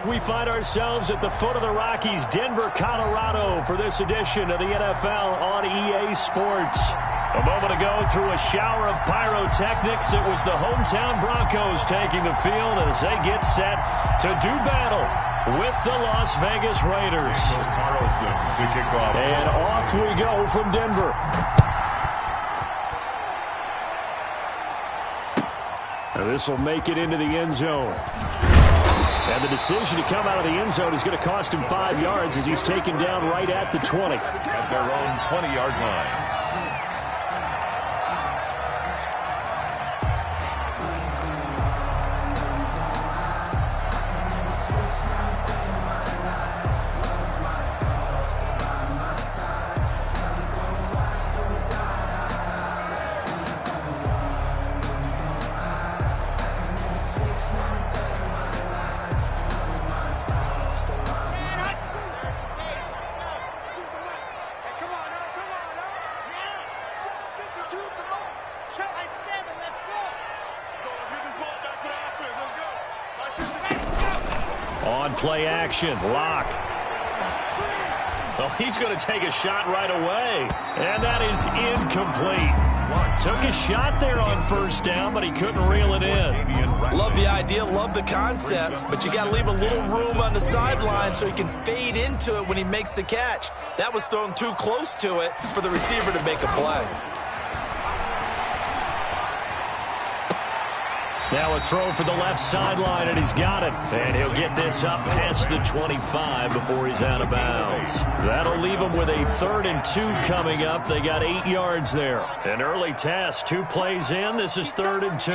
we find ourselves at the foot of the Rockies, Denver, Colorado, for this edition of the NFL on EA Sports. A moment ago, through a shower of pyrotechnics, it was the hometown Broncos taking the field as they get set to do battle with the Las Vegas Raiders. Carlson to kick off. And off we go from Denver. This will make it into the end zone. And the decision to come out of the end zone is going to cost him 5 yards as he's taken down right at the 20. At their own 20-yard line. Play action. Lock. Well, he's going to take a shot right away. And that is incomplete. Took a shot there on first down, but he couldn't reel it in. Love the idea, love the concept, but you got to leave a little room on the sideline so he can fade into it when he makes the catch. That was thrown too close to it for the receiver to make a play. Now a throw for the left sideline, and he's got it. And he'll get this up past the 25 before he's out of bounds. That'll leave him with a 3rd and 2 coming up. They got 8 yards there. An early test, 2 plays in. This is 3rd and 2.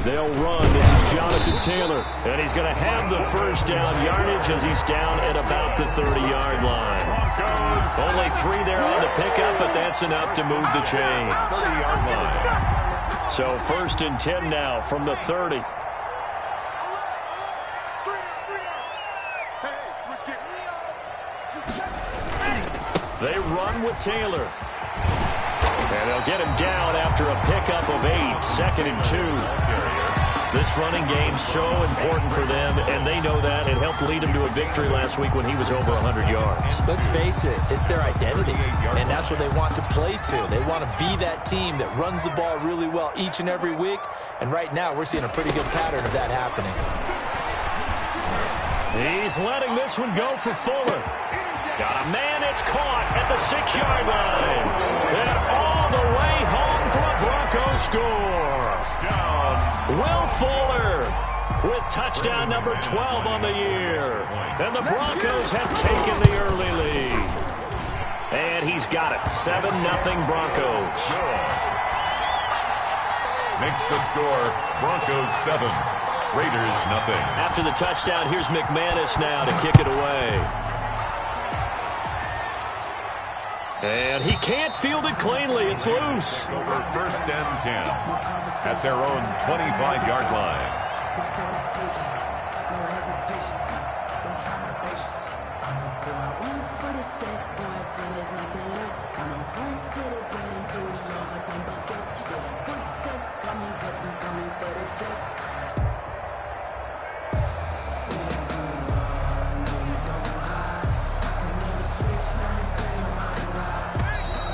They'll run. This is Jonathan Taylor. And he's going to have the first down yardage as he's down at about the 30-yard line. Only 3 there on the pickup, but that's enough to move the chains. 30-yard line. So 1st and 10 now from the 30. They run with Taylor. And they'll get him down after a pickup of 8. 2nd and 2. This running game's so important for them, and they know that. It helped lead him to a victory last week when he was over 100 yards. Let's face it, it's their identity, and that's what they want to play to. They want to be that team that runs the ball really well each and every week, and right now we're seeing a pretty good pattern of that happening. He's letting this one go for Fuller. Got a man, it's caught at the 6-yard line. And all the way home for a Broncos score. Will Fuller with touchdown number 12 on the year. And the Broncos have taken the early lead. And he's got it. 7-0 Broncos. Makes the score Broncos 7, Raiders 0. After the touchdown, here's McManus now to kick it away. And he can't field it cleanly. It's loose. Over 1st and 10 at their own 25-yard line.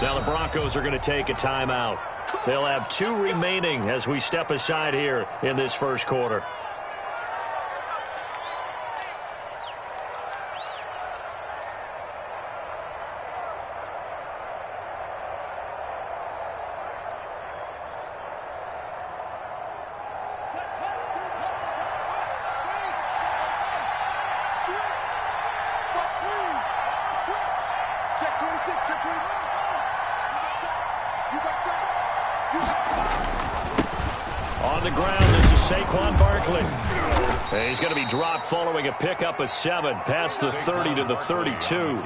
Now the Broncos are going to take a timeout. They'll have 2 remaining as we step aside here in this first quarter. On the ground, this is Saquon Barkley. And he's going to be dropped following a pickup of 7 past the 30 to the 32.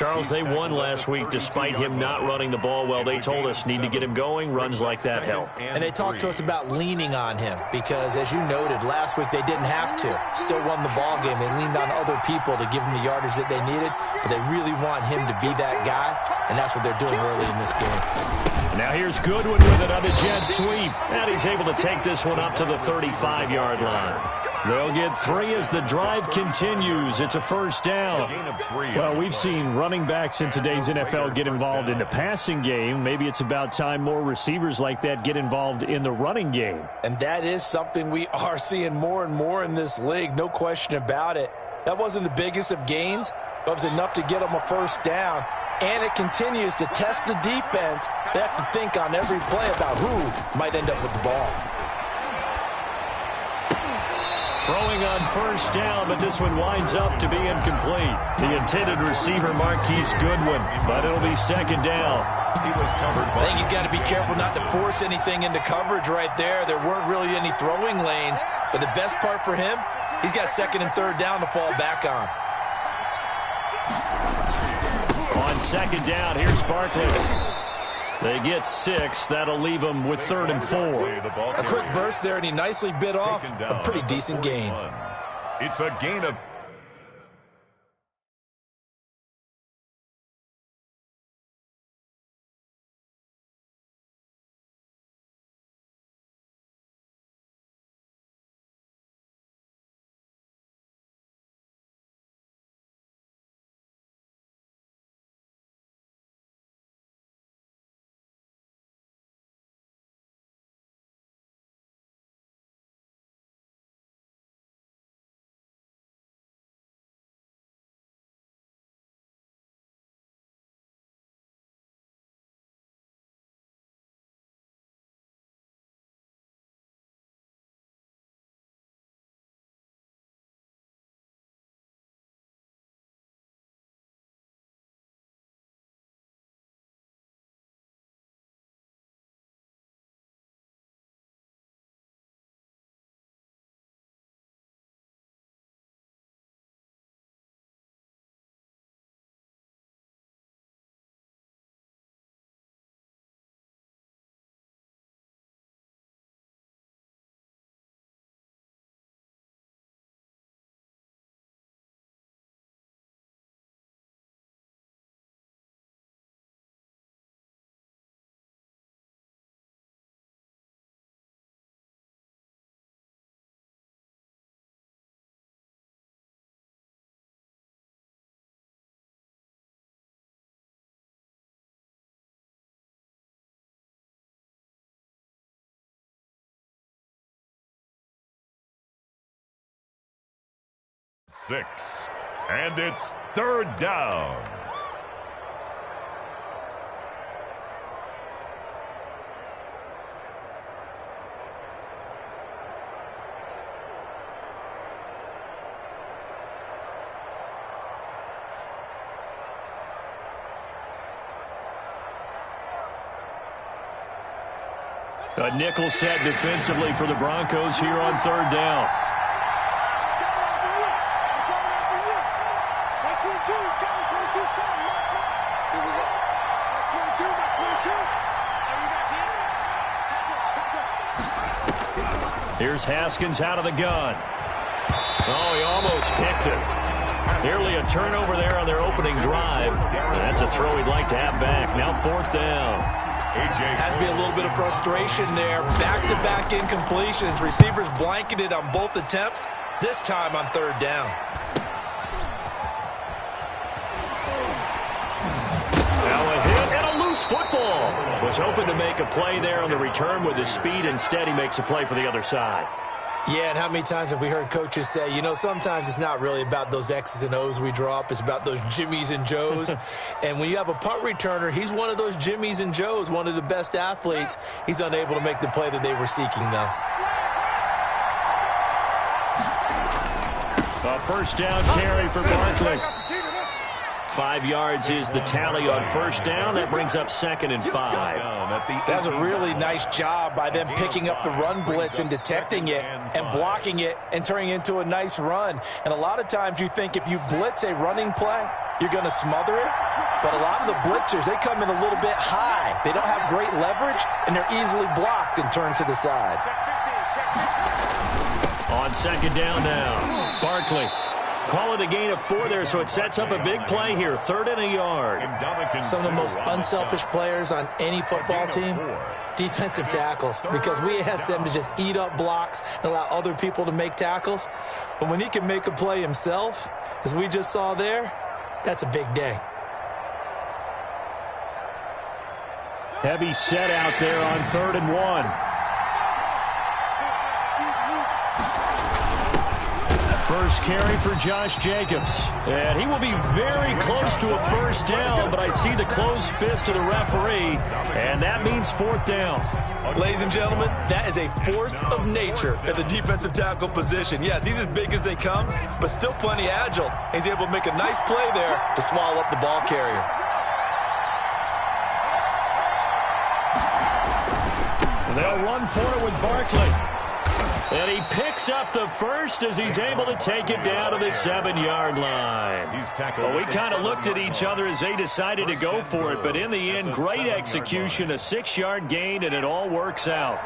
Charles, they won last week despite him not running the ball well. They told us need to get him going. Runs like that help. And they talked to us about leaning on him because, as you noted, last week they didn't have to. Still won the ball game. They leaned on other people to give them the yardage that they needed, but they really want him to be that guy, and that's what they're doing early in this game. Now here's Goodwin with it on the jet sweep. And he's able to take this one up to the 35-yard line. They'll get 3 as the drive continues. It's a first down. Well, we've seen running backs in today's NFL get involved in the passing game. Maybe it's about time more receivers like that get involved in the running game. And that is something we are seeing more and more in this league, no question about it. That wasn't the biggest of gains, but it was enough to get them a first down. And it continues to test the defense. They have to think on every play about who might end up with the ball. Throwing on first down, but this one winds up to be incomplete. The intended receiver, Marquise Goodwin, but it'll be second down. I think he's got to be careful not to force anything into coverage right there. There weren't really any throwing lanes, but the best part for him, he's got second and third down to fall back on. On second down, here's Barkley. They get 6. That'll leave them with 3rd and 4. A quick burst there, and he nicely bit off a pretty decent gain. It's a gain of 6. And it's 3rd down. A nickel set defensively for the Broncos here on 3rd down. Here's Haskins out of the gun. Oh, he almost picked it. Nearly a turnover there on their opening drive. That's a throw he'd like to have back. Now 4th down. Has to be a little bit of frustration there. Back-to-back incompletions. Receivers blanketed on both attempts, this time on 3rd down. Now a hit and a loose football. Was hoping to make a play there on the return with his speed. Instead, he makes a play for the other side. Yeah, and how many times have we heard coaches say, you know, sometimes it's not really about those X's and O's we drop. It's about those Jimmies and Joes. And when you have a punt returner, he's one of those Jimmies and Joes, one of the best athletes. He's unable to make the play that they were seeking, though. A first down carry for Barkley. 5 yards is the tally on first down. That brings up 2nd and 5. That's a really nice job by them picking up the run blitz and detecting it and blocking it and turning it into a nice run. And a lot of times you think if you blitz a running play, you're going to smother it. But a lot of the blitzers, they come in a little bit high. They don't have great leverage, and they're easily blocked and turned to the side. On 2nd down now, Barkley. Call it a gain of 4 there, so it sets up a big play here. 3rd and a yard. Some of the most unselfish players on any football team, defensive tackles, because we ask them to just eat up blocks and allow other people to make tackles. But when he can make a play himself, as we just saw there, that's a big day. Heavy set out there on 3rd and 1. First carry for Josh Jacobs. And he will be very close to a first down, but I see the closed fist of the referee, and that means 4th down. Ladies and gentlemen, that is a force of nature at the defensive tackle position. Yes, he's as big as they come, but still plenty agile. He's able to make a nice play there to swallow up the ball carrier. They'll run for it with Barkley. And he picks up the first as he's able to take it down to the 7-yard line. Well, we kind of looked at each other as they decided to go for it, but in the end, great execution, a 6-yard gain, and it all works out.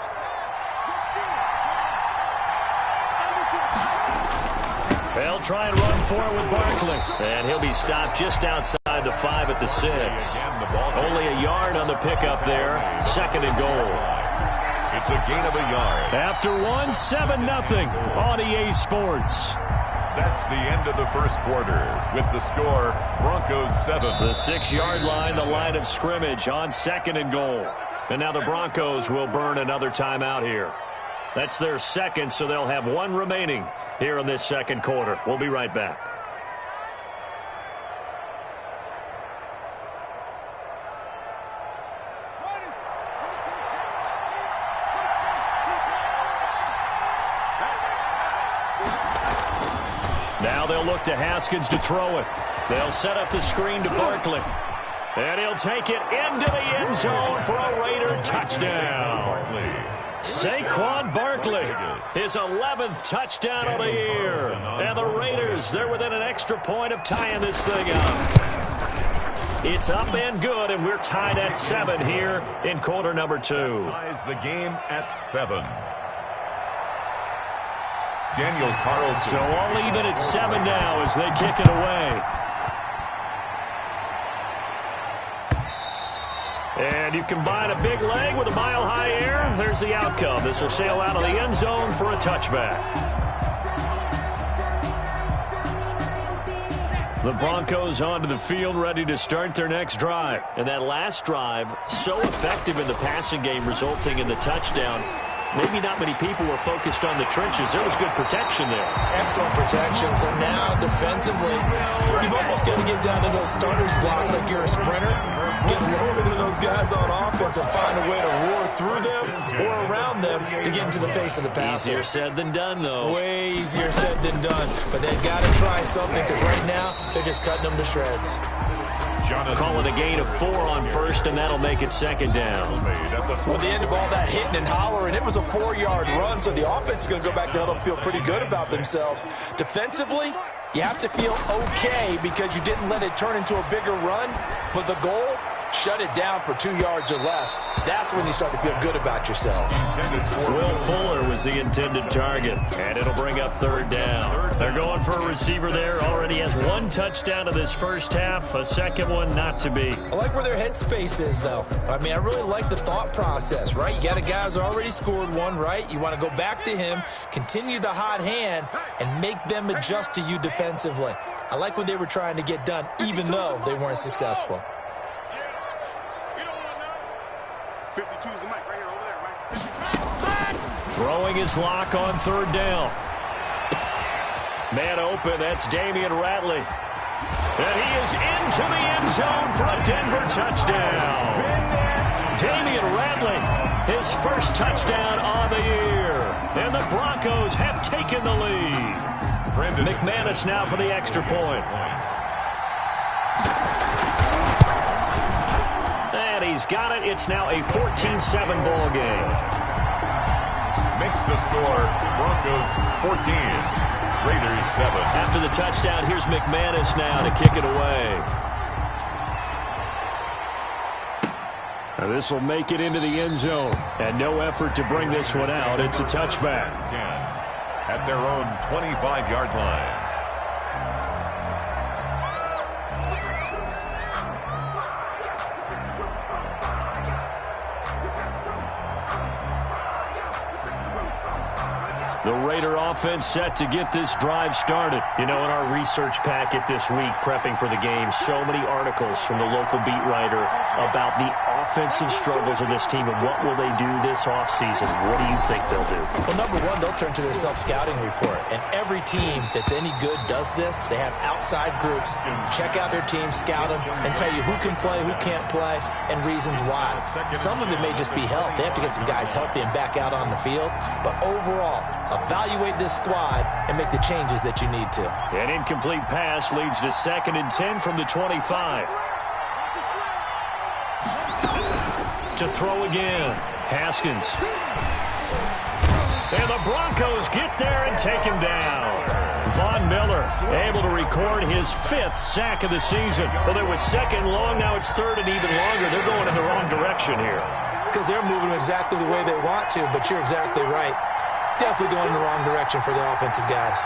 They'll try and run for it with Barkley. And he'll be stopped just outside the 5 at the 6. Only a yard on the pickup there. 2nd and goal. It's a gain of a yard. After 1, 7-0 on EA Sports. That's the end of the first quarter. With the score, Broncos 7. The 6-yard line, the line of scrimmage on 2nd and goal. And now the Broncos will burn another timeout here. That's their 2nd, so they'll have 1 remaining here in this 2nd quarter. We'll be right back. Now they'll look to Haskins to throw it. They'll set up the screen to Barkley. And he'll take it into the end zone for a Raider touchdown. Saquon Barkley, his 11th touchdown of the year. And the Raiders, they're within an extra point of tying this thing up. It's up and good, and we're tied at 7 here in quarter number 2. Ties the game at 7. Daniel Carlson. So all even at 7 now as they kick it away. And you combine a big leg with a mile-high air. There's the outcome. This will sail out of the end zone for a touchback. The Broncos onto the field, ready to start their next drive. And that last drive, so effective in the passing game, resulting in the touchdown. Maybe not many people were focused on the trenches. There was good protection there. Excellent protection. So now, defensively, you've almost got to get down to those starters blocks like you're a sprinter. Get lower than those guys on offense and find a way to roar through them or around them to get into the face of the passer. Easier said than done, though. Way easier said than done. But they've got to try something because right now, they're just cutting them to shreds. Call it a gain of 4 on first, and that'll make it 2nd down. Well, the end of all that hitting and hollering, it was a 4-yard run, so the offense is going to go back there and feel pretty good about themselves. Defensively, you have to feel okay because you didn't let it turn into a bigger run, but the goal, shut it down for 2 yards or less. That's when you start to feel good about yourselves. Will Fuller was the intended target, and it'll bring up 3rd down. They're going for a receiver there. Already has 1 touchdown of this first half, a 2nd one not to be. I like where their headspace is, though. I mean, I really like the thought process, right? You got a guy who's already scored 1, right? You want to go back to him, continue the hot hand, and make them adjust to you defensively. I like what they were trying to get done, even though they weren't successful. 52's the mic right here, over there, right? Throwing his lock on 3rd down. Man open, that's Damian Ratley. And he is into the end zone for a Denver touchdown. Damian Ratley, his first touchdown on the year. And the Broncos have taken the lead. McManus now for the extra point. And he's got it. It's now a 14-7 ball game. Makes the score Broncos 14, Raiders 7. After the touchdown, here's McManus now to kick it away. Now this will make it into the end zone. And no effort to bring this one out. It's a touchback. 10 at their own 25-yard line. The Raider offense set to get this drive started. You know, in our research packet this week, prepping for the game, so many articles from the local beat writer about the offensive struggles of this team and what will they do this offseason. What do you think they'll do? Well, number one, they'll turn to their self-scouting report. And every team that's any good does this. They have outside groups. Check out their team, scout them, and tell you who can play, who can't play, and reasons why. Some of it may just be health. They have to get some guys healthy and back out on the field. But overall, evaluate this squad and make the changes that you need to. An incomplete pass leads to 2nd and 10 from the 25. To throw again, Haskins. And the Broncos get there and take him down. Von Miller able to record his 5th sack of the season. Well, it was 2nd long, now it's 3rd and even longer. They're going in the wrong direction here. Because they're moving exactly the way they want to, but you're exactly right. Definitely going in the wrong direction for the offensive guys.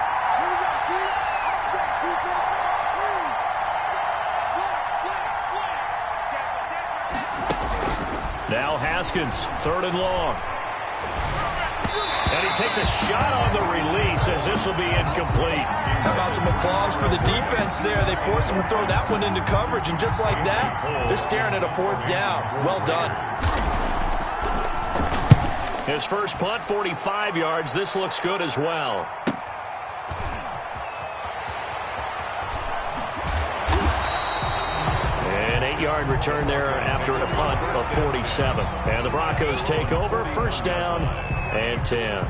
Now Haskins, 3rd and long. And he takes a shot on the release as this will be incomplete. How about some applause for the defense there? They forced him to throw that one into coverage, and just like that, they're staring at a 4th down. Well done. His first punt, 45 yards. This looks good as well. An 8-yard return there after a punt of 47. And the Broncos take over, 1st down and 10.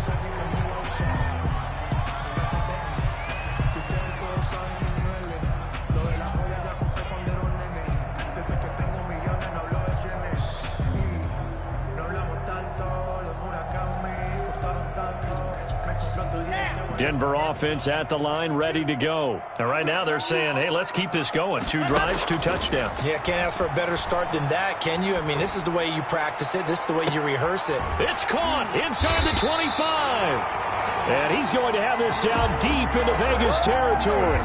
Denver offense at the line, ready to go. And right now they're saying, hey, let's keep this going. 2 drives, 2 touchdowns. Yeah, can't ask for a better start than that, can you? I mean, this is the way you practice it. This is the way you rehearse it. It's caught inside the 25. And he's going to have this down deep into Vegas territory.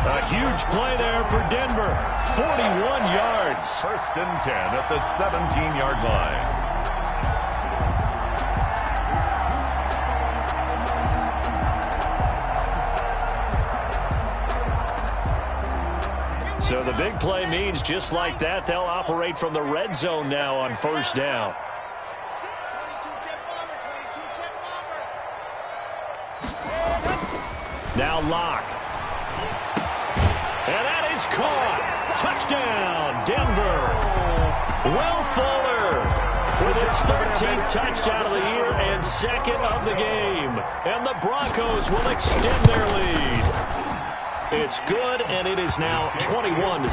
A huge play there for Denver. 41 yards. 1st and 10 at the 17-yard line. So the big play means just like that, they'll operate from the red zone now on 1st down. Now Locke. And that is caught. Touchdown, Denver. Will Fuller with his 13th touchdown of the year and 2nd of the game. And the Broncos will extend their lead. It's good, and it is now 21-7.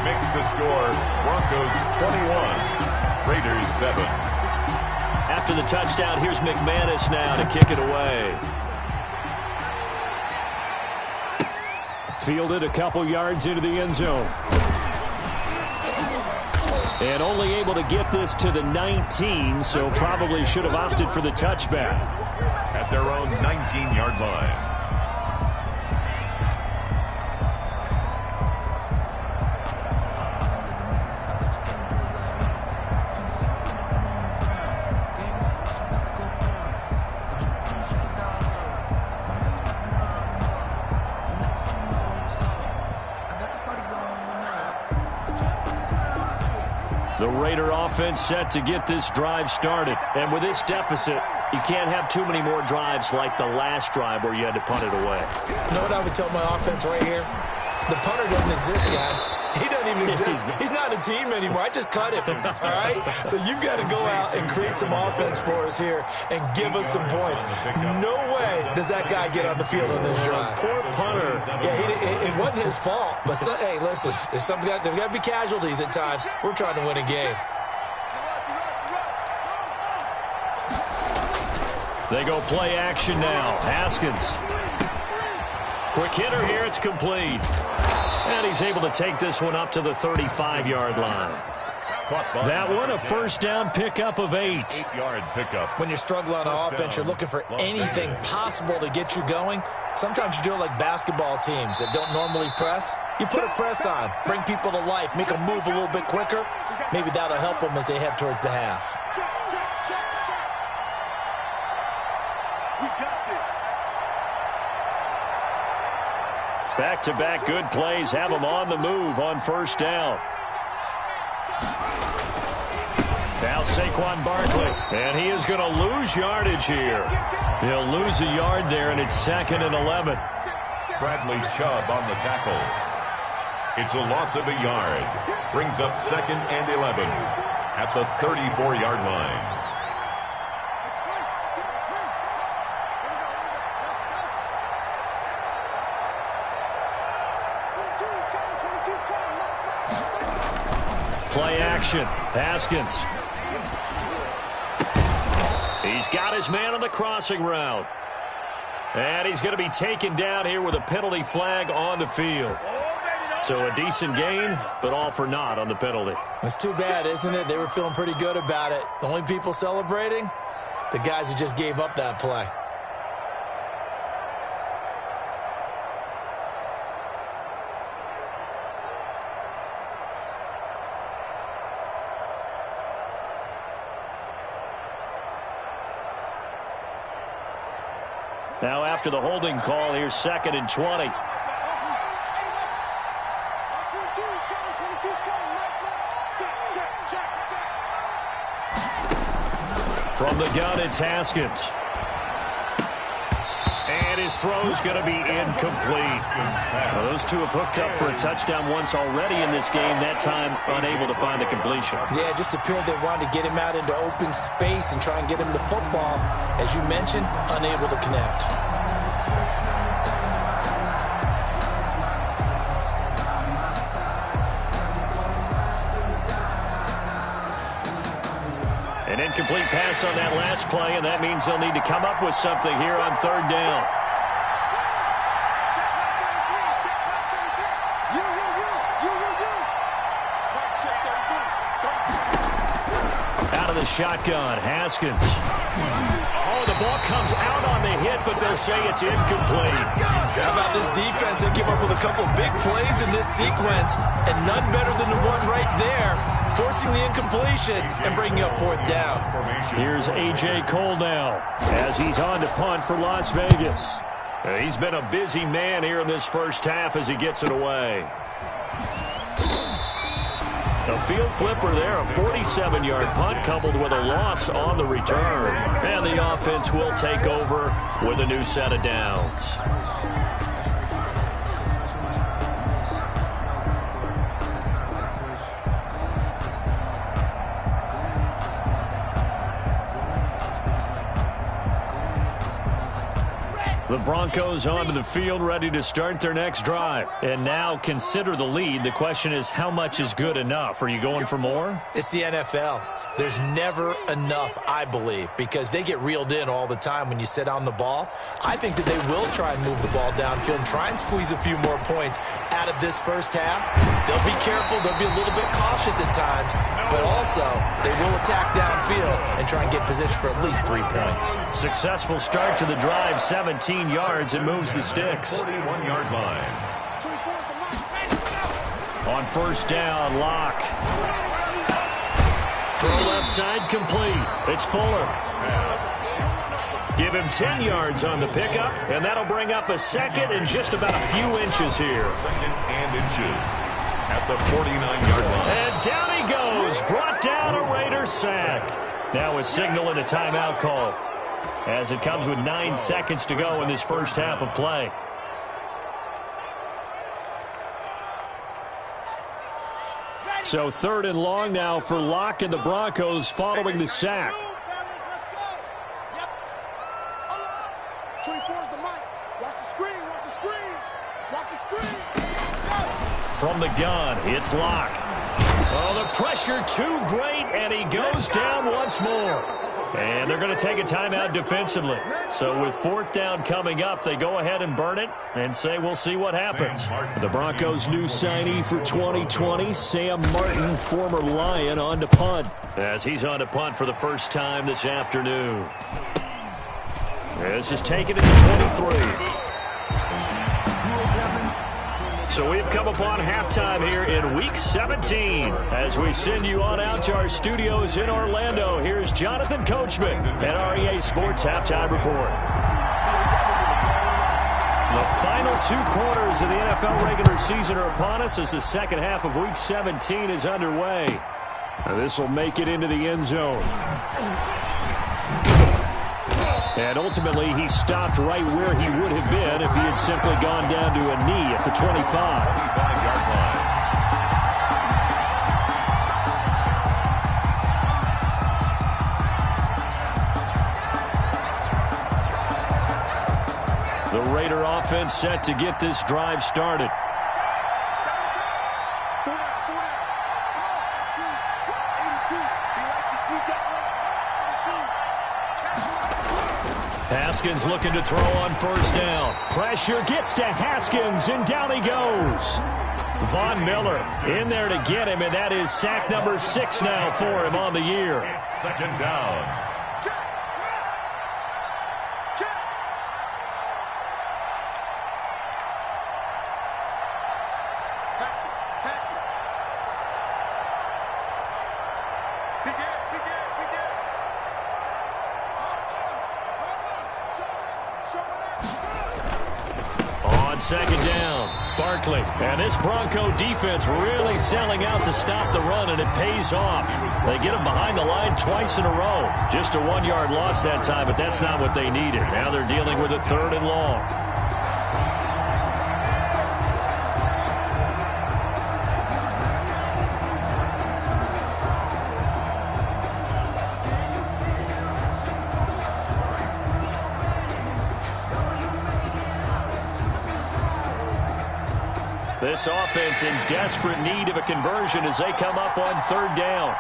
Makes the score Broncos 21, Raiders 7. After the touchdown, here's McManus now to kick it away. Fielded a couple yards into the end zone. And only able to get this to the 19, so probably should have opted for the touchback. At their own 19-yard line. The Raider offense set to get this drive started. And with this deficit, you can't have too many more drives like the last drive where you had to punt it away. You know what I would tell my offense right here? The punter doesn't exist, guys. He doesn't even exist. He's not a team anymore. I just cut him, all right? So you've got to go out and create some offense for us here and give us some points. No way does that guy get on the field on this drive. Poor punter. Yeah, it wasn't his fault. But, hey, listen, there's got to be casualties at times. We're trying to win a game. They go play action now. Haskins. Quick hitter here. It's complete. And he's able to take this one up to the 35-yard line. That one, a first down pickup of 8. 8-yard pickup. When you're struggling on offense, you're looking for anything possible to get you going. Sometimes you do it like basketball teams that don't normally press. You put a press on, bring people to life, make them move a little bit quicker. Maybe that'll help them as they head towards the half. We got this. Back-to-back good plays have them on the move on first down. Now Saquon Barkley, and he is going to lose yardage here. He'll lose a yard there, and it's 2nd and 11. Bradley Chubb on the tackle. It's a loss of a yard. Brings up 2nd and 11 at the 34-yard line. Play action. Haskins. He's got his man on the crossing route. And he's going to be taken down here with a penalty flag on the field. So a decent gain, but all for naught on the penalty. It's too bad, isn't it? They were feeling pretty good about it. The only people celebrating, the guys who just gave up that play. Now after the holding call, here's 2nd and 20. From the gun, it's Haskins. And his throw's going to be incomplete. Well, those two have hooked up for a touchdown once already in this game, that time unable to find the completion. Yeah, it just appeared they wanted to get him out into open space and try and get him the football. As you mentioned, unable to connect. An incomplete pass on that last play, and that means they'll need to come up with something here on 3rd down. Out of the shotgun, Haskins. Oh, the ball comes out on the hit, but they'll say it's incomplete. How about this defense? They came up with a couple of big plays in this sequence, and none better than the one right there, forcing the incompletion and bringing up 4th down. Here's A.J. Cole now as he's on to punt for Las Vegas. He's been a busy man here in this first half as he gets it away. A field flipper there, a 47-yard punt coupled with a loss on the return. And the offense will take over with a new set of downs. The Broncos onto the field, ready to start their next drive. And now consider the lead. The question is, how much is good enough? Are you going for more? It's the NFL. There's never enough, I believe, because they get reeled in all the time when you sit on the ball. I think that they will try and move the ball downfield and try and squeeze a few more points out of this first half. They'll be careful. They'll be a little bit cautious at times, but also they will attack downfield and try and get position for at least 3 points. Successful start to the drive, 17 yards, and moves the sticks. 41-yard line. On first down, Locke. Throw left side complete. It's Fuller. Give him 10 yards on the pickup, and that'll bring up a 2nd and just about a few inches here. 2nd and inches at the 49-yard line. And down he goes. Brought down a Raider sack. Now a signal and a timeout call, as it comes with 9 seconds to go in this first half of play. So 3rd and long now for Locke and the Broncos following the sack. 24 is the mic. Watch the screen. Watch the screen. Watch the screen. From the gun, it's Locke. Oh, the pressure too great, and he goes down once more. And they're going to take a timeout defensively. So with 4th down coming up, they go ahead and burn it and say we'll see what happens. The Broncos' new signee for 2020, Sam Martin, former Lion, on to punt. As he's on to punt for the first time this afternoon. This is taken at the 23. So we've come upon halftime here in Week 17. As we send you on out to our studios in Orlando, here's Jonathan Coachman at REA Sports Halftime Report. The final 2 quarters of the NFL regular season are upon us as the second half of Week 17 is underway. This will make it into the end zone. And ultimately, he stopped right where he would have been if he had simply gone down to a knee at the 25-yard line. The Raider offense set to get this drive started. Haskins looking to throw on 1st down. Pressure gets to Haskins, and down he goes. Von Miller in there to get him, and that is sack number 6 now for him on the year. It's 2nd down. On 2nd down, Barkley. And this Bronco defense really selling out to stop the run, and it pays off. They get him behind the line twice in a row. Just a 1-yard loss that time, but that's not what they needed. Now they're dealing with a 3rd and long. This offense in desperate need of a conversion as they come up on 3rd down.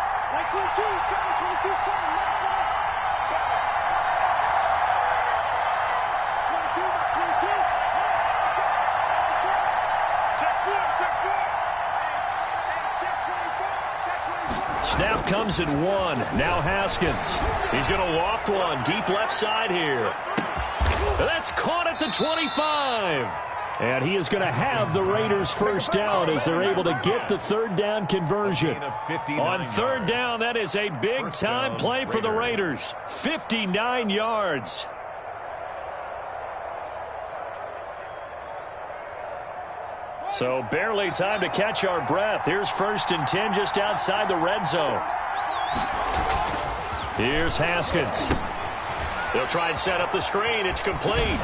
Snap comes at 1. Now Haskins. He's going to loft one deep left side here. That's caught at the 25. And he is going to have the Raiders' 1st down as they're able to get the 3rd down conversion. On 3rd down, that is a big-time play for the Raiders. 59 yards. So barely time to catch our breath. Here's 1st and 10 just outside the red zone. Here's Haskins. They'll try and set up the screen. It's complete.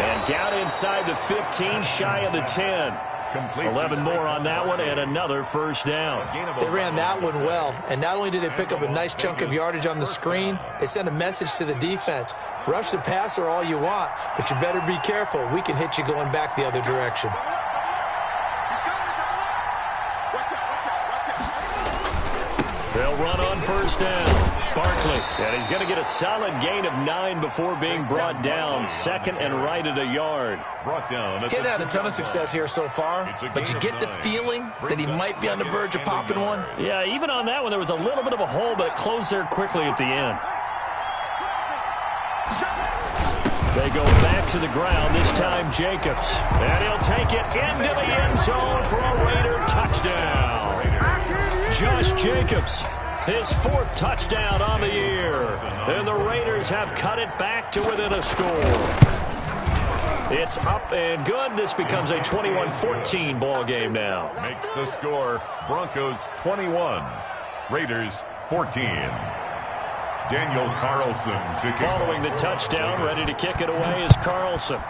And down inside the 15, shy of the 10. 11 more on that one, and another 1st down. They ran that one well, and not only did they pick up a nice chunk of yardage on the screen, they sent a message to the defense. Rush the passer all you want, but you better be careful. We can hit you going back the other direction. They'll run on 1st down. Barkley, and he's going to get a solid gain of 9 before being brought down. 2nd and right at a yard. Getting had a ton of success here so far, but you get the feeling that he might be on the verge of popping one. Yeah, even on that one, there was a little bit of a hole, but it closed there quickly at the end. They go back to the ground, this time Jacobs. And he'll take it into the end zone for a Raider touchdown. Josh Jacobs, his 4th touchdown on the year. And the Raiders have cut it back to within a score. It's up and good. This becomes a 21-14 ball game now. Makes the score Broncos 21, Raiders 14. Daniel Carlson to kick. Following the touchdown, ready to kick it away is Carlson.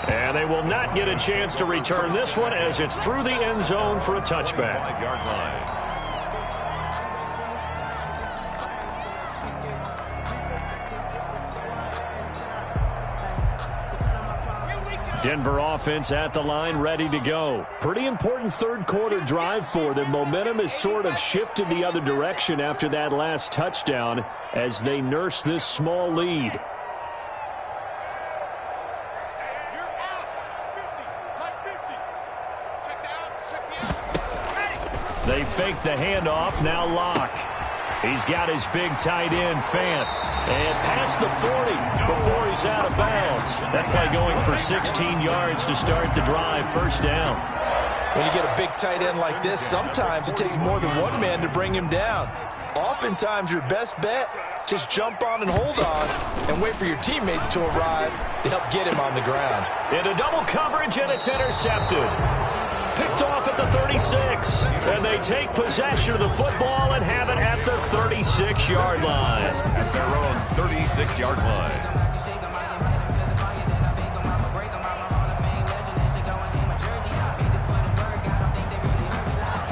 And they will not get a chance to return this one as it's through the end zone for a touchback. 5-yard line. Denver offense at the line, ready to go. Pretty important third quarter drive for them. Momentum has sort of shifted the other direction after that last touchdown as they nurse this small lead. They fake the handoff, now Locke. He's got his big tight end, Fant. And past the 40 before he's out of bounds. That play going for 16 yards to start the drive, first down. When you get a big tight end like this, sometimes it takes more than one man to bring him down. Oftentimes, your best bet, just jump on and hold on and wait for your teammates to arrive to help get him on the ground. Into double coverage, and it's intercepted. Picked off at the 36. And they take possession of the football and have it at the 36-yard line. At their own 36-yard line.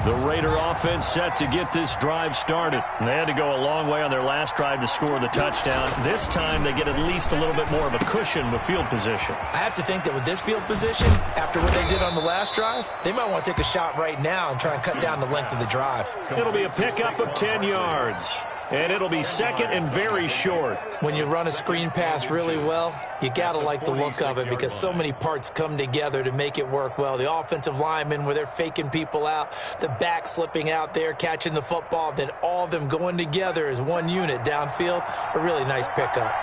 The Raider offense set to get this drive started. They had to go a long way on their last drive to score the touchdown. This time they get at least a little bit more of a cushion with field position. I have to think that with this field position, after what they did on the last drive, they might want to take a shot right now and try and cut down the length of the drive. It'll be a pickup of 10 yards. And it'll be second and very short. When you run a screen pass really well, you got to like the look of it because so many parts come together to make it work well. The offensive linemen, where they're faking people out, the back slipping out there, catching the football, then all of them going together as one unit downfield, a really nice pickup.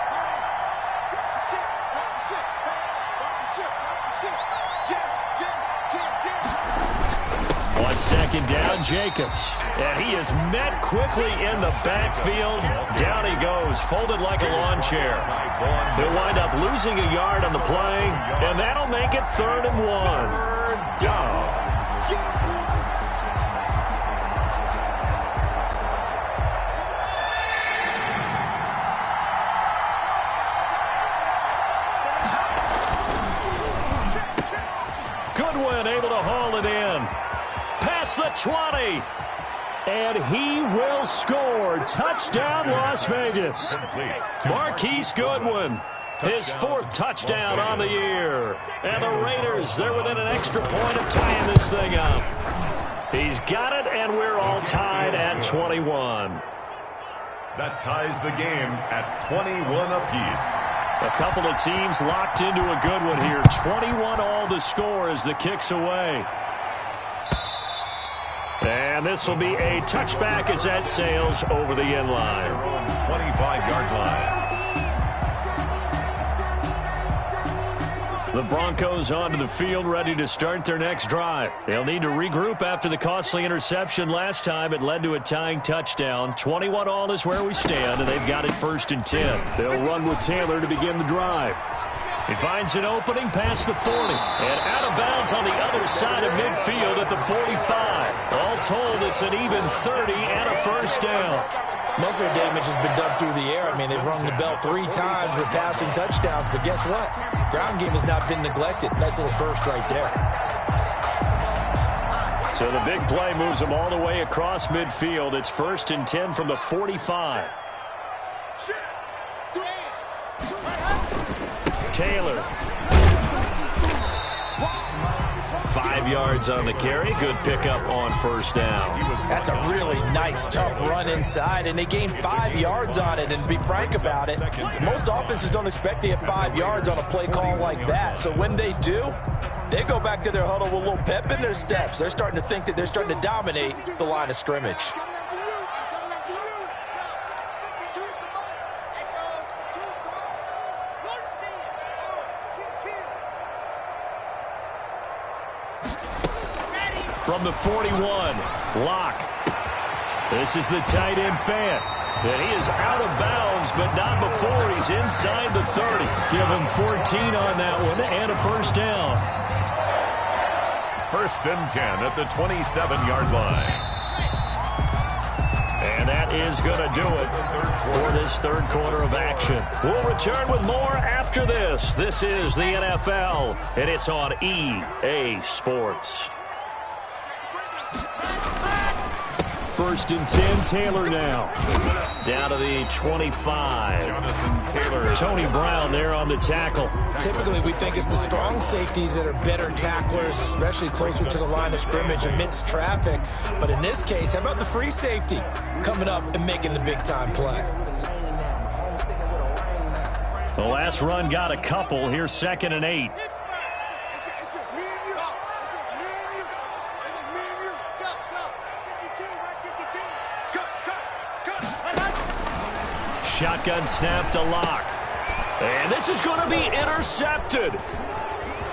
On second down, Jacobs. And he is met quickly in the backfield. Down he goes, folded like a lawn chair. He'll wind up losing a yard on the play, and that'll make it 3rd and 1. Down. Goodwin able to haul it in. Past the 20. And he will score. Touchdown, Las Vegas. Marquise Goodwin, his 4th touchdown on the year. And the Raiders, they're within an extra point of tying this thing up. He's got it, and we're all tied at 21. That ties the game at 21 apiece. A couple of teams locked into a good one here. 21 all the score as the kick's away. And this will be a touchback as that sails over the end line. 25-yard line. The Broncos onto the field, ready to start their next drive. They'll need to regroup after the costly interception last time. It led to a tying touchdown. 21 all is where we stand, and they've got it 1st and 10. They'll run with Taylor to begin the drive. He finds an opening past the 40 and out of bounds on the other side of midfield at the 45. All told, it's an even 30 and a first down. Most of their damage has been done through the air. I mean, they've rung the bell 3 times with passing touchdowns, but guess what? Ground game has not been neglected. Nice little burst right there. So the big play moves them all the way across midfield. It's 1st and 10 from the 45. Taylor. 5 yards on the carry. Good pickup on first down. That's a really nice, tough run inside, and they gained 5 yards on it. And to be frank about it, most offenses don't expect to get 5 yards on a play call like that. So when they do, they go back to their huddle with a little pep in their steps. They're starting to think that they're starting to dominate the line of scrimmage. From the 41, Locke. This is the tight end, Fant. And he is out of bounds, but not before he's inside the 30. Give him 14 on that one and a first down. 1st and 10 at the 27-yard line. And that is going to do it for this third quarter of action. We'll return with more after this. This is the NFL, and it's on EA Sports. First and 10, Taylor now. Down to the 25. Jonathan Taylor. Tony Brown there on the tackle. Typically, we think it's the strong safeties that are better tacklers, especially closer to the line of scrimmage amidst traffic. But in this case, how about the free safety coming up and making the big-time play? The last run got a couple. Here's 2nd and 8. Shotgun snap to Locke. And this is going to be intercepted.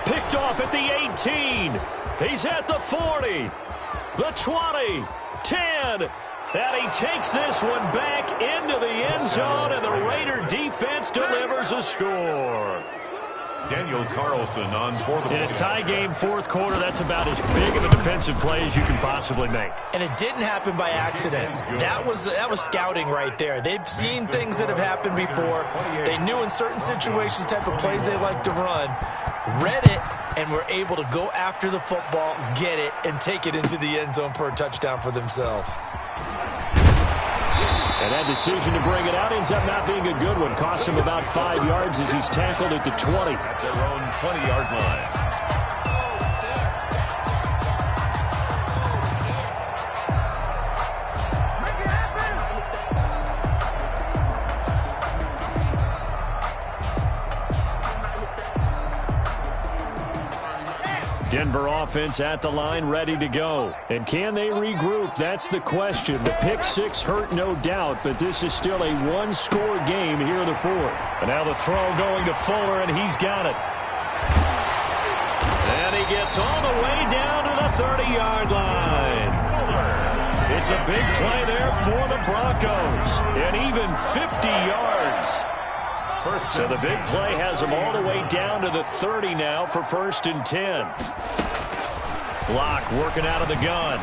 Picked off at the 18. He's at the 40. The 20. 10. And he takes this one back into the end zone, and the Raider defense delivers a score. Daniel Carlson on for the In a tie game, fourth quarter, that's about as big of a defensive play as you can possibly make. And it didn't happen by accident. That was scouting right there. They've seen things that have happened before. They knew in certain situations the type of plays they like to run, read it, and were able to go after the football, get it, and take it into the end zone for a touchdown for themselves. And that decision to bring it out ends up not being a good one. Costs him about 5 yards as he's tackled at the 20. At their own 20-yard line. Denver offense at the line, ready to go. And can they regroup? That's the question. The pick six hurt, no doubt, but this is still a one-score game here in the fourth. And now the throw going to Fuller, and he's got it. And he gets all the way down to the 30-yard line. It's a big play there for the Broncos. And even 50 yards. So the big play has them all the way down to the 30 now for 1st and 10. Locke working out of the gun.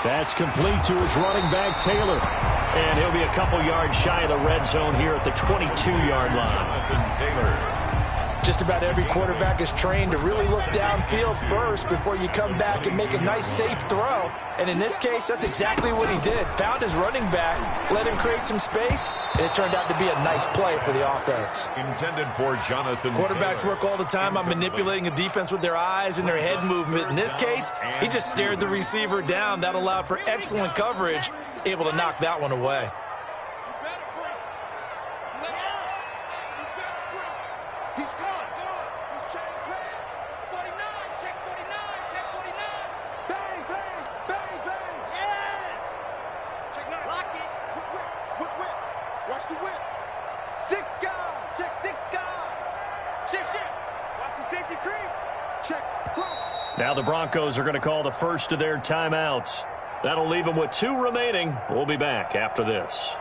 That's complete to his running back, Taylor. And he'll be a couple yards shy of the red zone here at the 22-yard line. Taylor. Just about every quarterback is trained to really look downfield first before you come back and make a nice, safe throw. And in this case, that's exactly what he did. Found his running back, let him create some space, and it turned out to be a nice play for the offense. Intended for Jonathan Quarterbacks Taylor. work all the time on manipulating a defense with their eyes and their head movement. In this case, he just stared the receiver down. That allowed for excellent coverage, able to knock that one away. Now the Broncos are going to call the first of their timeouts. That'll leave them with 2 remaining. We'll be back after this.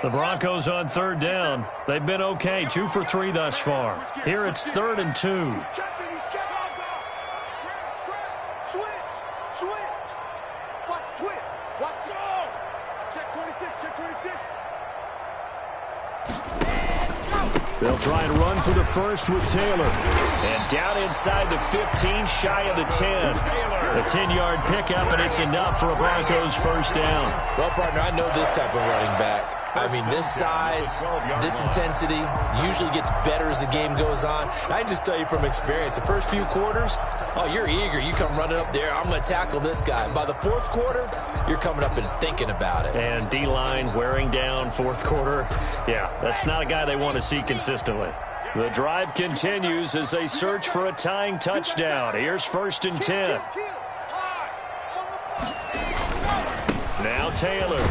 The Broncos on 3rd down. They've been okay, 2 for 3 thus far. Here it's 3rd and 2. They'll try and run for the first with Taylor. And down inside the 15, shy of the 10. A 10-yard pickup, and it's enough for a Broncos first down. Well, partner, I know this type of running back. I mean, this size, this intensity usually gets better as the game goes on. And I can just tell you from experience, the first few quarters, oh, you're eager. You come running up there, I'm going to tackle this guy. By the 4th quarter, you're coming up and thinking about it. And D-line wearing down 4th quarter. Yeah, that's not a guy they want to see consistently. The drive continues as they search for a tying touchdown. Here's 1st and 10. Now Taylor.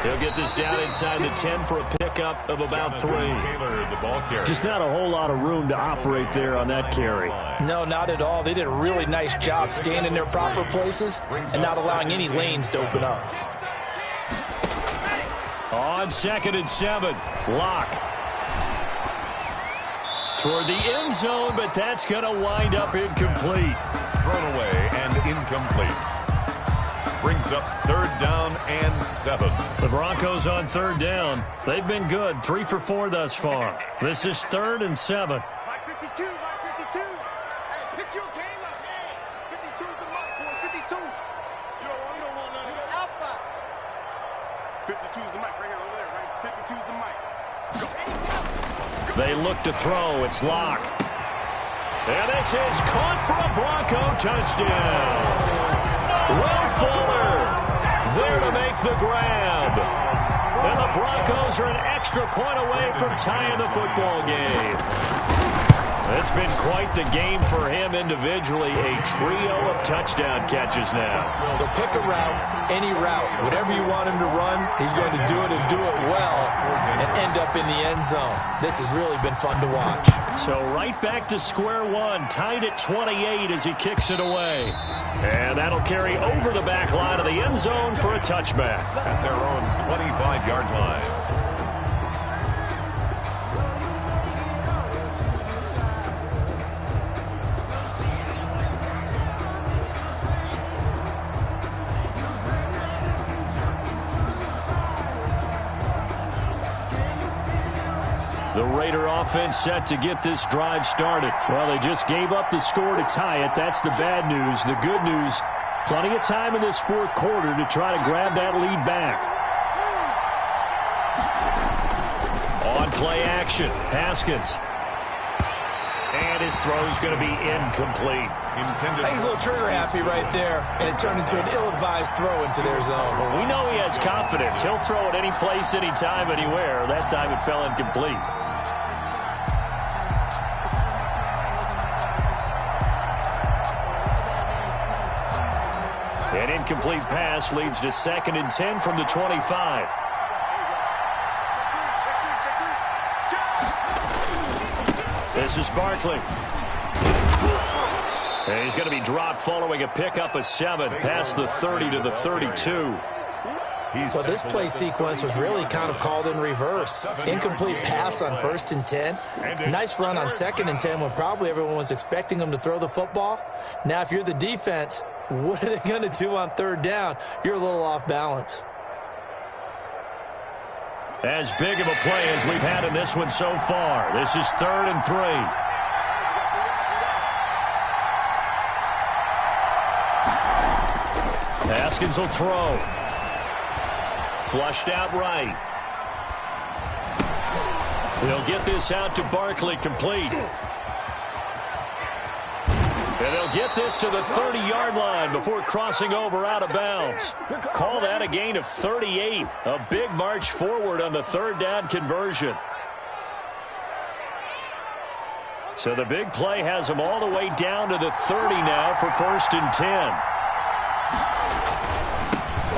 He'll get this down inside the 10 for a pickup of about 3. Taylor, the ball carrier. Just not a whole lot of room to operate there on that carry. No, not at all. They did a really nice job staying in their proper places and not allowing any lanes to open up. On 2nd and 7, Locke. Toward the end zone, but that's going to wind up incomplete. Thrown away and incomplete. Brings up 3rd down and 7. The Broncos on 3rd down. They've been good, 3 for 4 thus far. This is 3rd and 7. Mike 52, Mike 52. Hey, pick your game up, man. 52 is the mark, boy. 52. You don't want none of that. Alpha. 52 is the mic right here, over there, right? 52 is the mic. They look to throw. It's Locke. And this is caught for a Bronco touchdown. Will Fuller there to make the grab. And the Broncos are an extra point away from tying the football game. It's been quite the game for him individually. A trio of touchdown catches now. So pick a route, any route. Whatever you want him to run, he's going to do it and do it well and end up in the end zone. This has really been fun to watch. So right back to square one, tied at 28 as he kicks it away. And that'll carry over the back line of the end zone for a touchback. At their own 25-yard line. The Raider offense set to get this drive started. Well, they just gave up the score to tie it. That's the bad news. The good news, plenty of time in this 4th quarter to try to grab that lead back. On play action, Haskins. And his throw's going to be incomplete. He's a little trigger happy right there, and it turned into an ill-advised throw into their zone. Well, we know he has confidence. He'll throw it any place, anytime, anywhere. That time it fell incomplete. An incomplete pass leads to 2nd and 10 from the 25. This is Barkley. And he's going to be dropped following a pickup of 7 past the 30 to the 32. Well, this play sequence was really kind of called in reverse. Incomplete pass on 1st and 10. Nice run on 2nd and 10 when probably everyone was expecting him to throw the football. Now, if you're the defense, what are they going to do on 3rd down? You're a little off balance. As big of a play as we've had in this one so far. This is 3rd and 3. Haskins will throw. Flushed out right. They'll get this out to Barkley, complete. And they'll get this to the 30-yard line before crossing over out of bounds. Call that a gain of 38. A big march forward on the 3rd down conversion. So the big play has them all the way down to the 30 now for 1st and 10.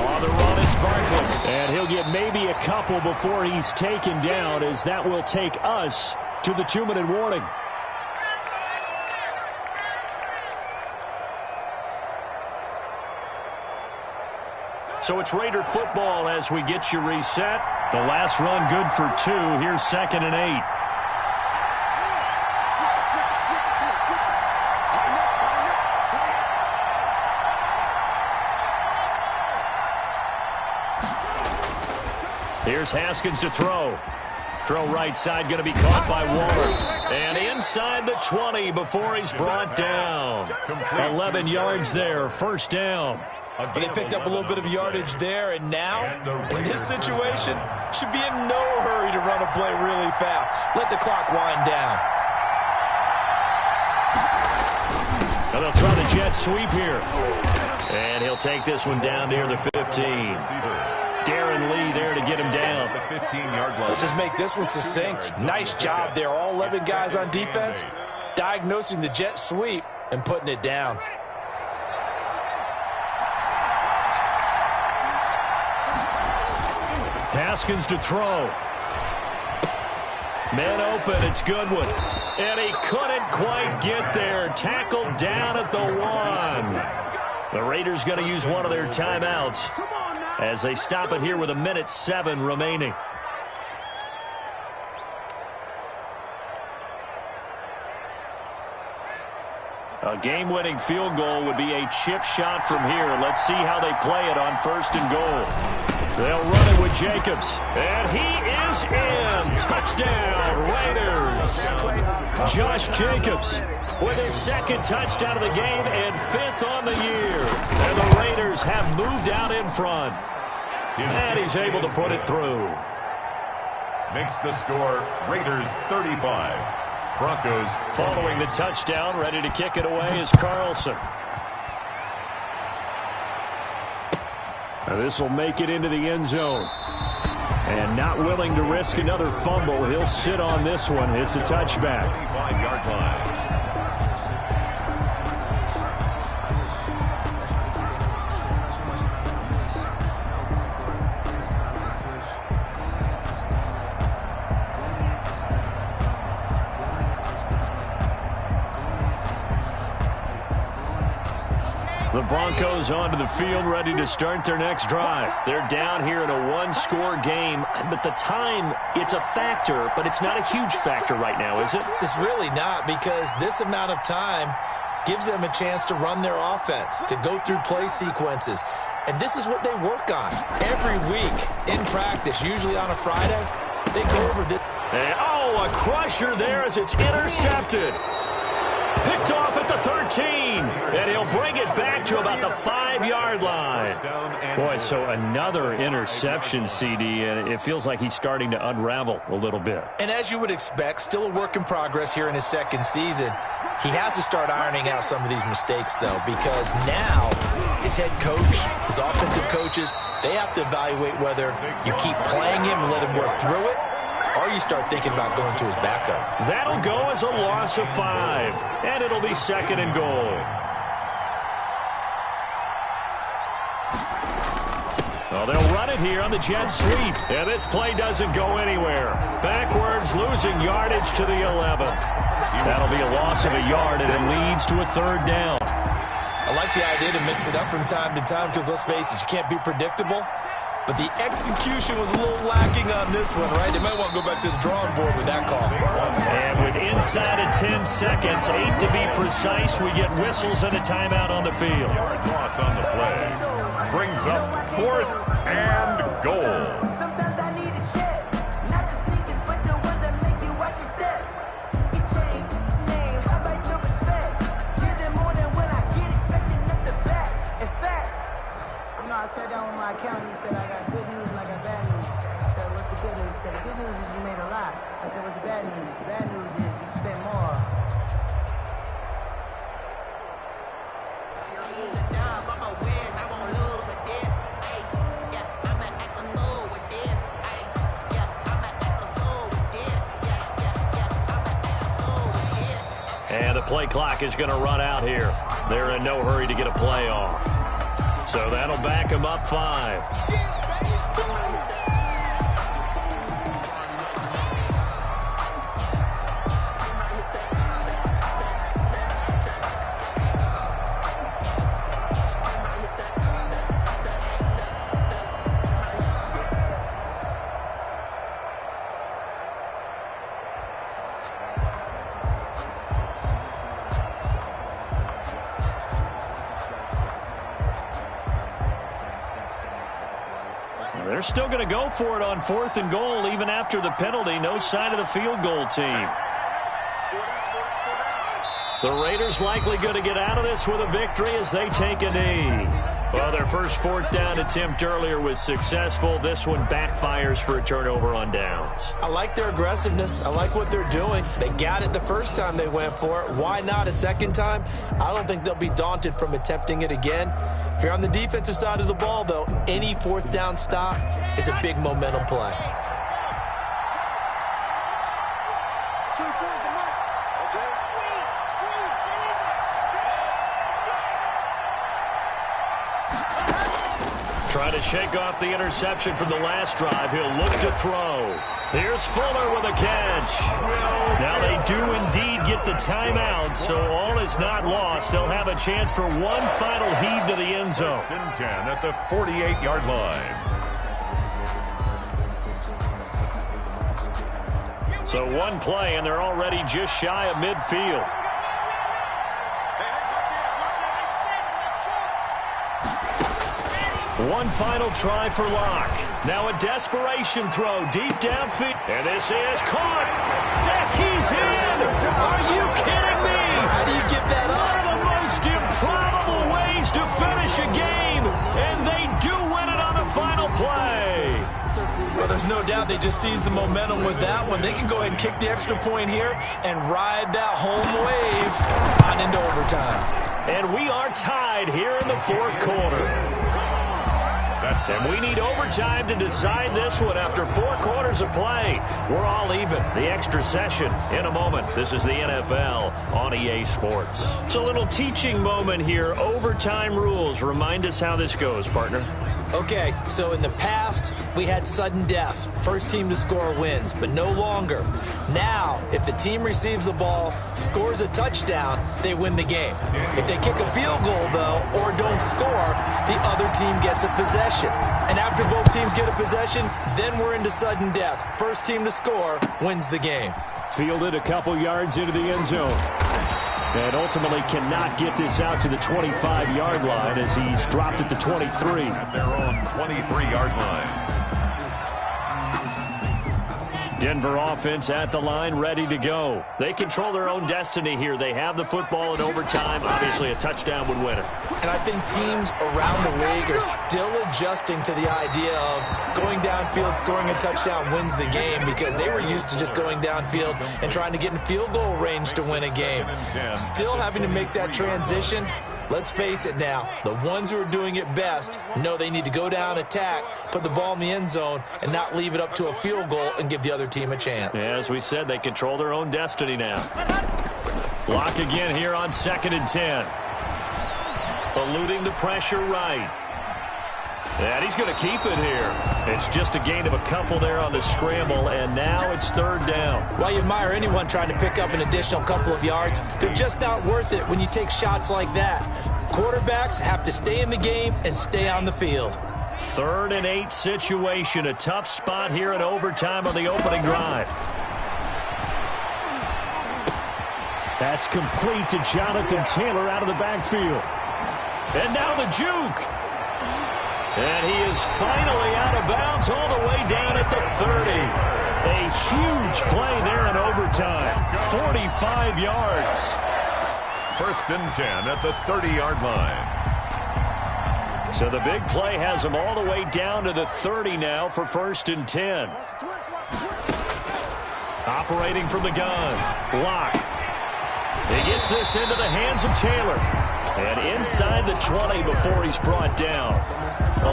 On the run, it's Barkley. And he'll get maybe a couple before he's taken down, as that will take us to the 2-minute warning. So it's Raider football as we get you reset. The last run good for 2. Here's 2nd and 8. Here's Haskins to throw. Throw right side, going to be caught by Waller. And inside the 20 before he's brought down. 11 yards there, 1st down. But they picked up a little bit of yardage there, and now, in this situation, should be in no hurry to run a play really fast. Let the clock wind down. And they'll try the jet sweep here. And he'll take this one down near the 15. Darren Lee there to get him down. The 15-yard line. Let's just make this one succinct. Nice job there. All 11 guys on defense diagnosing the jet sweep and putting it down. Haskins to throw. Man open, it's Goodwin. And he couldn't quite get there. Tackled down at the 1. The Raiders going to use one of their timeouts as they stop it here with 1:07 remaining. A game-winning field goal would be a chip shot from here. Let's see how they play it on 1st and goal. They'll run it with Jacobs. And he is in. Touchdown, Raiders. Josh Jacobs with his 2nd touchdown of the game and 5th on the year. And the Raiders have moved out in front. And he's able to put it through. Makes the score Raiders 35. Broncos. Following the touchdown, ready to kick it away is Carlson. This will make it into the end zone. And not willing to risk another fumble, he'll sit on this one. It's a touchback. 25-yard line. The Broncos onto the field, ready to start their next drive. They're down here in a one-score game, but the time, it's a factor, but it's not a huge factor right now, is it? It's really not, because this amount of time gives them a chance to run their offense, to go through play sequences. And this is what they work on every week in practice, usually on a Friday. They go over this. And, oh, a crusher there as it's intercepted. Picked off at the 13, and he'll bring it back to about the 5-yard line. Boy, so another interception, CD, and it feels like he's starting to unravel a little bit. And as you would expect, still a work in progress here in his 2nd season. He has to start ironing out some of these mistakes, though, because now his head coach, his offensive coaches, they have to evaluate whether you keep playing him and let him work through it, or you start thinking about going to his backup. That'll go as a loss of 5, and it'll be 2nd and goal. Well, they'll run it here on the jet sweep, and this play doesn't go anywhere. Backwards, losing yardage to the 11. That'll be a loss of a yard, and it leads to a 3rd down. I like the idea to mix it up from time to time because, let's face it, you can't be predictable. But the execution was a little lacking on this one, right? They might want to go back to the drawing board with that call. And with inside of 10 seconds, 8 to be precise, we get whistles and a timeout on the field. Yard loss on the play. Brings up 4th and goal. Sometimes I need a check. Not the sneakers, but the ones that make you watch your step. Get change, name, how about your respect? Give them more than what I get, expecting up the back. In fact, you know, I sat down with my accountant, he said, I got good news and I got bad news. I said, what's the good news? He said, the good news is you made a lot. I said, what's the bad news? The bad news is you spent more. I'ma win, I won't lose with this. Yeah, I'ma act a fool with this. Yeah, I'ma act a fool with this. Yeah, I'ma act a fool with this. And the play clock is going to run out here. They're in no hurry to get a play off. So that'll back him up 5. They're still going to go for it on 4th and goal even after the penalty. No sign of the field goal team. The Raiders likely going to get out of this with a victory as they take a knee. Well, their first 4th down attempt earlier was successful. This one backfires for a turnover on downs. I like their aggressiveness. I like what they're doing. They got it the first time they went for it. Why not a second time? I don't think they'll be daunted from attempting it again. If you're on the defensive side of the ball, though, any 4th down stop is a big momentum play. Trying to shake off the interception from the last drive. He'll look to throw. Here's Fuller with a catch. Now they do indeed get the timeout, so all is not lost. They'll have a chance for one final heave to the end zone. 1st and 10 at the 48-yard line. So one play, and they're already just shy of midfield. One final try for Locke. Now a desperation throw deep downfield. And this is caught. And he's in. Are you kidding me? How do you give that up? One of the most improbable ways to finish a game. And they do win it on the final play. Well, there's no doubt they just seized the momentum with that one. They can go ahead and kick the extra point here and ride that home wave on into overtime. And we are tied here in the fourth quarter. And we need overtime to decide this one after 4 quarters of play. We're all even. The extra session in a moment. This is the NFL on EA Sports. It's a little teaching moment here. Overtime rules. Remind us how this goes, partner. Okay, so in the past, we had sudden death. First team to score wins, but no longer. Now, if the team receives the ball, scores a touchdown, they win the game. If they kick a field goal, though, or don't score, the other team gets a possession. And after both teams get a possession, then we're into sudden death. First team to score wins the game. Fielded a couple yards into the end zone. And ultimately cannot get this out to the 25-yard line as he's dropped at the 23. At their own 23-yard line. Denver offense at the line, ready to go. They control their own destiny here. They have the football in overtime. Obviously, a touchdown would win it. And I think teams around the league are still adjusting to the idea of going downfield, scoring a touchdown wins the game, because they were used to just going downfield and trying to get in field goal range to win a game. Still having to make that transition. Let's face it now, the ones who are doing it best know they need to go down, attack, put the ball in the end zone, and not leave it up to a field goal and give the other team a chance. As we said, they control their own destiny now. Block again here on 2nd and 10. Eluding the pressure right. And he's going to keep it here. It's just a gain of a couple there on the scramble, and now it's 3rd down. While you admire anyone trying to pick up an additional couple of yards, they're just not worth it when you take shots like that. Quarterbacks have to stay in the game and stay on the field. 3rd and 8 situation. A tough spot here in overtime on the opening drive. That's complete to Jonathan Taylor out of the backfield. And now the juke. And he is finally out of bounds all the way down at the 30. A huge play there in overtime. 45 yards. 1st and 10 at the 30-yard line. So the big play has him all the way down to the 30 now for 1st and 10. Operating from the gun. Locke. He gets this into the hands of Taylor. And inside the 20 before he's brought down.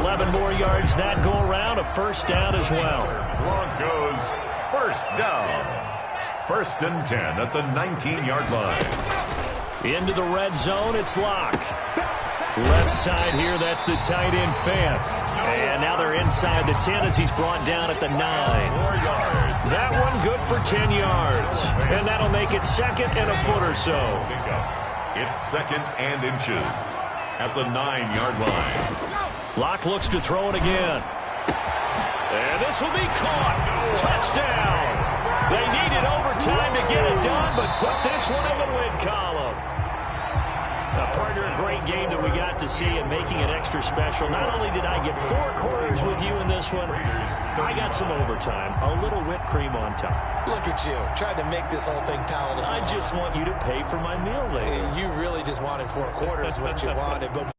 11 more yards that go around. A 1st down as well. Broncos 1st down. 1st and 10 at the 19-yard line. Into the red zone, it's Locke. Left side here, that's the tight end Fant. And now they're inside the 10 as he's brought down at the 9. 4 yards. That one good for 10 yards. And that'll make it 2nd and a foot or so. It's 2nd and inches at the 9-yard line. Locke looks to throw it again. And this will be caught. Touchdown. They needed overtime to get it done, but put this one in the win column. Partner, a great game that we got to see, and making it extra special. Not only did I get 4 quarters with you in this one, I got some overtime, a little whipped cream on top. Look at you, trying to make this whole thing palatable. I just want you to pay for my meal later. You really just wanted 4 quarters, what you wanted, but